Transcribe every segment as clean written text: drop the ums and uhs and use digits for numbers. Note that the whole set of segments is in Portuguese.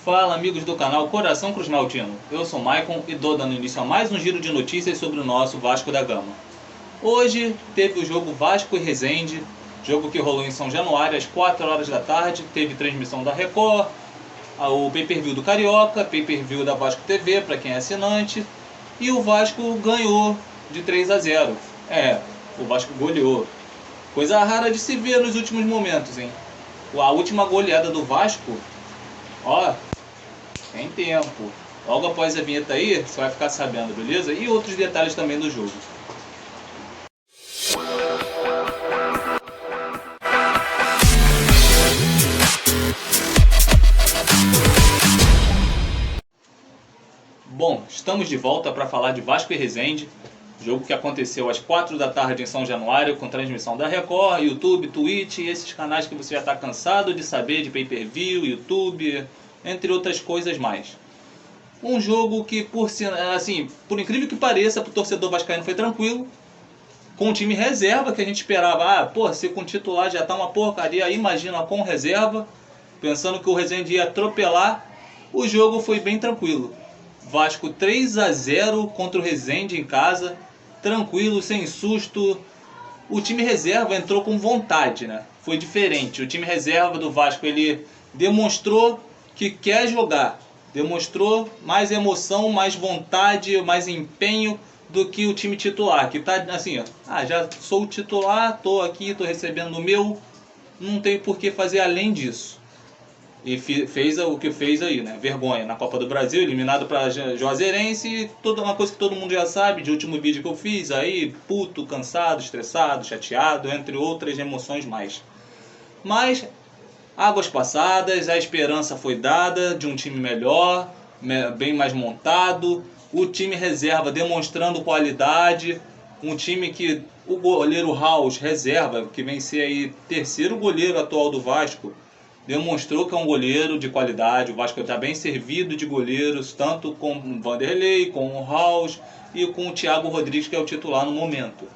Fala amigos do canal Coração Cruzmaltino, eu sou Maicon e dou dando início a mais um giro de notícias sobre o nosso Vasco da Gama. Hoje teve o jogo Vasco e Resende, jogo que rolou em São Januário às 4 horas da tarde, teve transmissão da Record, o pay-per-view do Carioca, pay-per-view da Vasco TV para quem é assinante, e o Vasco ganhou de 3-0. O Vasco goleou. Coisa rara de se ver nos últimos momentos, hein? A última goleada do Vasco, tem tempo. Logo após a vinheta aí, você vai ficar sabendo, beleza? E outros detalhes também do jogo. Bom, estamos de volta para falar de Vasco e Resende, jogo que aconteceu às 4 da tarde em São Januário, com transmissão da Record, YouTube, Twitch e esses canais que você já está cansado de saber, de pay-per-view, YouTube, entre outras coisas mais. Um jogo que, por incrível que pareça, para o torcedor vascaíno foi tranquilo, com o time reserva que a gente esperava. Se com titular já tá uma porcaria, imagina com reserva, pensando que o Resende ia atropelar. O jogo foi bem tranquilo. Vasco 3-0 contra o Resende em casa, tranquilo, sem susto. O time reserva entrou com vontade, né? Foi diferente. O time reserva do Vasco, ele demonstrou que quer jogar. Demonstrou mais emoção, mais vontade, mais empenho do que o time titular, que tá assim, já sou o titular, tô aqui, tô recebendo o meu, não tem por que fazer além disso. E fez o que fez aí, né? Vergonha na Copa do Brasil, eliminado para Juazeirense, toda uma coisa que todo mundo já sabe, de último vídeo que eu fiz aí, puto, cansado, estressado, chateado, entre outras emoções mais. Mas águas passadas, a esperança foi dada de um time melhor, bem mais montado, o time reserva demonstrando qualidade, um time que o goleiro House reserva, que vem ser aí terceiro goleiro atual do Vasco, demonstrou que é um goleiro de qualidade. O Vasco está bem servido de goleiros, tanto com o Vanderlei, com o House e com o Thiago Rodrigues, que é o titular no momento.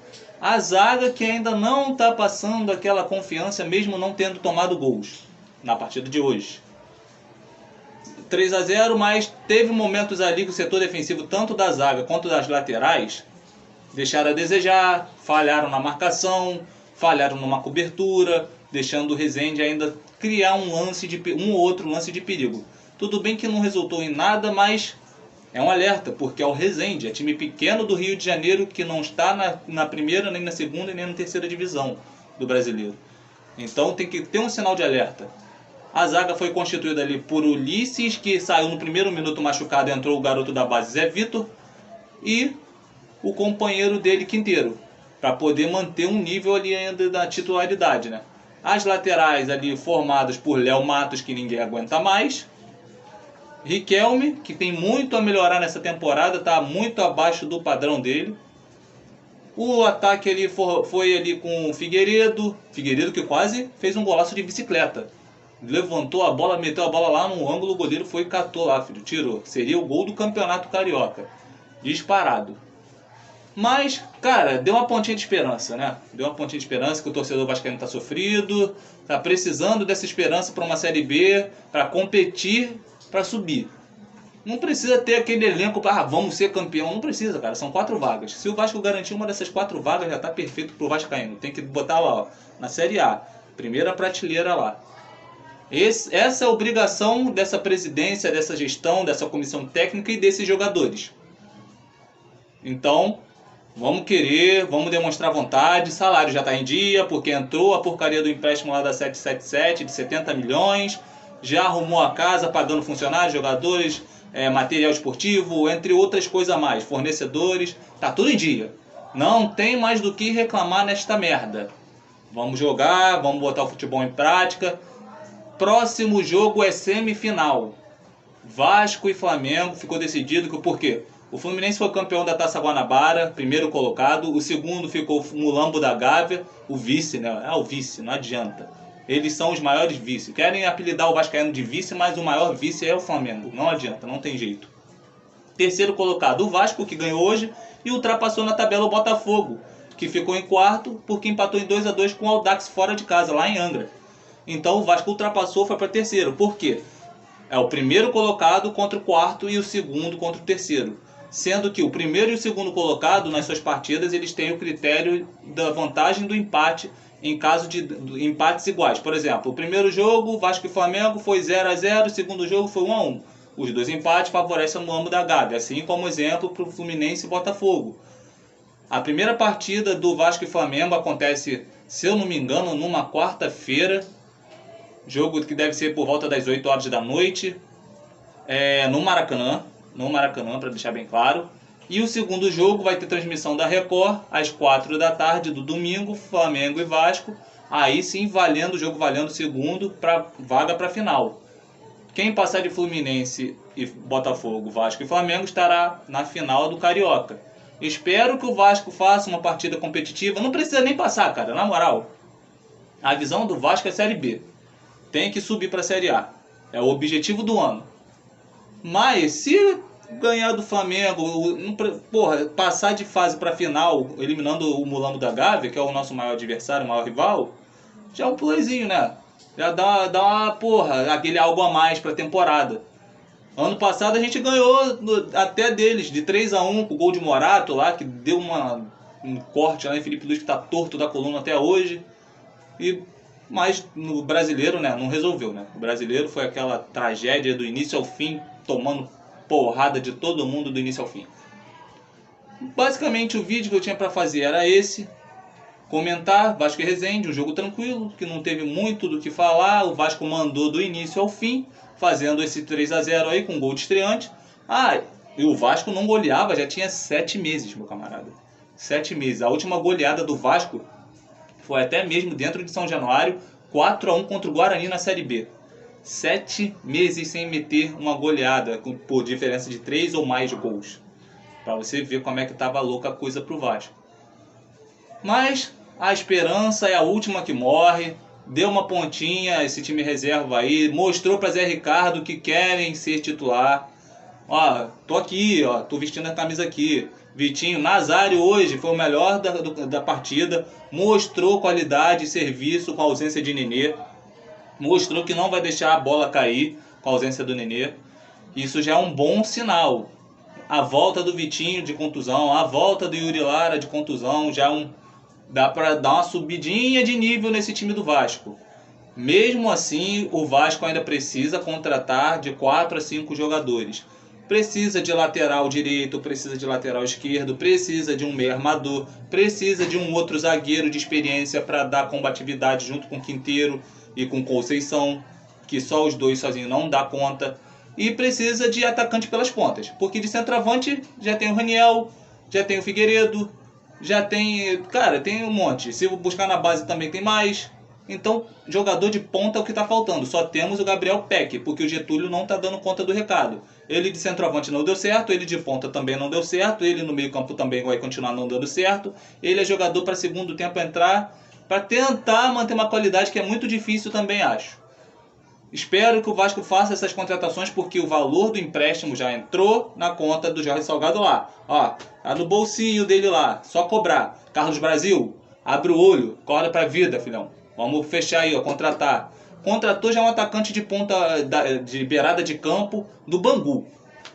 A zaga que ainda não está passando aquela confiança, mesmo não tendo tomado gols na partida de hoje. 3-0, mas teve momentos ali que o setor defensivo, tanto da zaga quanto das laterais, deixaram a desejar, falharam na marcação, falharam numa cobertura, deixando o Resende ainda criar um ou outro lance de perigo. Tudo bem que não resultou em nada, mas é um alerta, porque é o Resende, é time pequeno do Rio de Janeiro que não está na primeira, nem na segunda, nem na terceira divisão do brasileiro. Então tem que ter um sinal de alerta. A zaga foi constituída ali por Ulisses, que saiu no primeiro minuto machucado, entrou o garoto da base Zé Vitor, e o companheiro dele, Quinteiro, para poder manter um nível ali ainda da titularidade, né? As laterais ali formadas por Léo Matos, que ninguém aguenta mais. Riquelme, que tem muito a melhorar nessa temporada, está muito abaixo do padrão dele. O ataque ali foi ali com o Figueiredo que quase fez um golaço de bicicleta. Levantou a bola, meteu a bola lá no ângulo, o goleiro foi e catou lá, tirou. Seria o gol do Campeonato Carioca. Disparado. Mas, cara, deu uma pontinha de esperança, né? Deu uma pontinha de esperança que o torcedor vascaíno tá sofrido, tá precisando dessa esperança para uma Série B, para competir, para subir. Não precisa ter aquele elenco para vamos ser campeão, não precisa, cara, são 4 vagas. Se o Vasco garantir uma dessas 4 vagas, já tá perfeito pro vascaíno. Tem que botar lá, na Série A, primeira prateleira lá. Essa é a obrigação dessa presidência, dessa gestão, dessa comissão técnica e desses jogadores. Então, vamos demonstrar vontade, salário já está em dia, porque entrou a porcaria do empréstimo lá da 777 de 70 milhões, já arrumou a casa pagando funcionários, jogadores, material esportivo, entre outras coisas a mais, fornecedores, tá tudo em dia. Não tem mais do que reclamar nesta merda. Vamos jogar, vamos botar o futebol em prática. Próximo jogo é semifinal. Vasco e Flamengo, ficou decidido que por quê? O Fluminense foi campeão da Taça Guanabara, primeiro colocado. O segundo ficou o Mulambo da Gávea, o vice, né? O vice, não adianta. Eles são os maiores vice. Querem apelidar o vascaíno de vice, mas o maior vice é o Flamengo. Não adianta, não tem jeito. Terceiro colocado, o Vasco, que ganhou hoje e ultrapassou na tabela o Botafogo, que ficou em quarto porque empatou em 2-2 com o Audax fora de casa, lá em Angra. Então o Vasco ultrapassou, foi para terceiro. Por quê? É o primeiro colocado contra o quarto e o segundo contra o terceiro. Sendo que o primeiro e o segundo colocado, nas suas partidas, eles têm o critério da vantagem do empate em caso de empates iguais. Por exemplo, o primeiro jogo, Vasco e Flamengo, foi 0-0, o segundo jogo foi 1-1. Os dois empates favorecem o amo da Gávea, assim como exemplo para o Fluminense e Botafogo. A primeira partida do Vasco e Flamengo acontece, se eu não me engano, numa quarta-feira. Jogo que deve ser por volta das 8 horas da noite, no Maracanã, para deixar bem claro. E o segundo jogo vai ter transmissão da Record, às 4 da tarde do domingo, Flamengo e Vasco. Aí sim, valendo o jogo, valendo o segundo, vaga para a final. Quem passar de Fluminense e Botafogo, Vasco e Flamengo estará na final do Carioca. Espero que o Vasco faça uma partida competitiva. Não precisa nem passar, cara, na moral. A visão do Vasco é Série B. Tem que subir para a Série A. É o objetivo do ano. Mas se ganhar do Flamengo, passar de fase para final, eliminando o Mulambo da Gávea, que é o nosso maior adversário, o maior rival, já é um playzinho, né? Já dá aquele algo a mais para a temporada. Ano passado a gente ganhou até deles, de 3-1, com o gol de Morato lá, que deu um corte lá em Felipe Luiz, que tá torto da coluna até hoje. Mas no brasileiro, né, não resolveu, né? O brasileiro foi aquela tragédia do início ao fim, tomando porrada de todo mundo do início ao fim. Basicamente o vídeo que eu tinha para fazer era esse. Comentar Vasco e Resende, um jogo tranquilo, que não teve muito do que falar. O Vasco mandou do início ao fim, fazendo esse 3-0 aí com gol de estreante. E o Vasco não goleava, já tinha 7 meses, meu camarada. 7 meses. A última goleada do Vasco foi até mesmo dentro de São Januário, 4-1 contra o Guarani na Série B. 7 meses sem meter uma goleada, por diferença de 3 ou mais gols. Pra você ver como é que tava louca a coisa pro Vasco. Mas a esperança é a última que morre. Deu uma pontinha esse time reserva aí. Mostrou pra Zé Ricardo que querem ser titular. Tô aqui, tô vestindo a camisa aqui. Vitinho, Nazário hoje foi o melhor da partida. Mostrou qualidade e serviço com a ausência de Nenê. Mostrou que não vai deixar a bola cair com a ausência do Nenê. Isso já é um bom sinal. A volta do Vitinho de contusão, a volta do Yuri Lara de contusão, dá para dar uma subidinha de nível nesse time do Vasco. Mesmo assim, o Vasco ainda precisa contratar de 4 a 5 jogadores. Precisa de lateral direito, precisa de lateral esquerdo, precisa de um meio armador, precisa de um outro zagueiro de experiência para dar combatividade junto com o Quinteiro e com Conceição, que só os dois sozinhos não dá conta. E precisa de atacante pelas pontas, porque de centroavante já tem o Raniel, já tem o Figueiredo, já tem... Cara, tem um monte. Se buscar na base também tem mais. Então, jogador de ponta é o que está faltando. Só temos o Gabriel Peck, porque o Getúlio não está dando conta do recado. Ele de centroavante não deu certo, ele de ponta também não deu certo, ele no meio campo também vai continuar não dando certo. Ele é jogador para segundo tempo entrar, para tentar manter uma qualidade que é muito difícil também, acho. Espero que o Vasco faça essas contratações, porque o valor do empréstimo já entrou na conta do Jorge Salgado lá. Tá no bolsinho dele lá, só cobrar. Carlos Brasil, abre o olho, acorda pra vida, filhão. Vamos fechar aí, contratar. Contratou já um atacante de ponta, de beirada de campo do Bangu.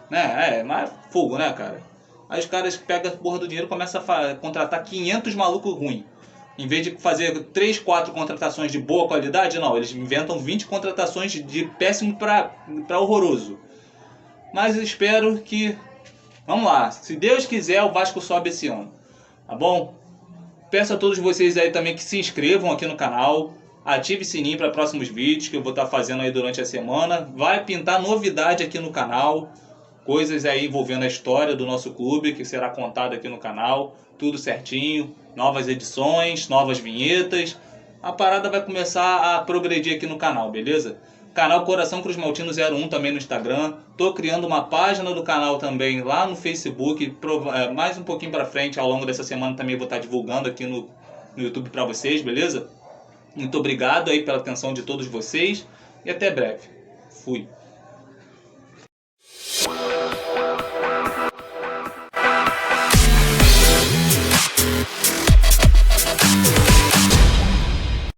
Né? Mas fogo, né, cara? Aí os caras pegam a porra do dinheiro e começam a contratar 500 malucos ruins. Em vez de fazer 3, 4 contratações de boa qualidade, não. Eles inventam 20 contratações de péssimo para horroroso. Mas eu espero que... Vamos lá. Se Deus quiser, o Vasco sobe esse ano. Tá bom? Peço a todos vocês aí também que se inscrevam aqui no canal. Ative o sininho para próximos vídeos que eu vou estar fazendo aí durante a semana. Vai pintar novidade aqui no canal. Coisas aí envolvendo a história do nosso clube, que será contada aqui no canal. Tudo certinho. Novas edições, novas vinhetas. A parada vai começar a progredir aqui no canal, beleza? Canal Coração Cruz Maltino 01 também no Instagram. Tô criando uma página do canal também lá no Facebook. Mais um pouquinho pra frente, ao longo dessa semana também vou estar divulgando aqui no YouTube pra vocês, beleza? Muito obrigado aí pela atenção de todos vocês e até breve. Fui.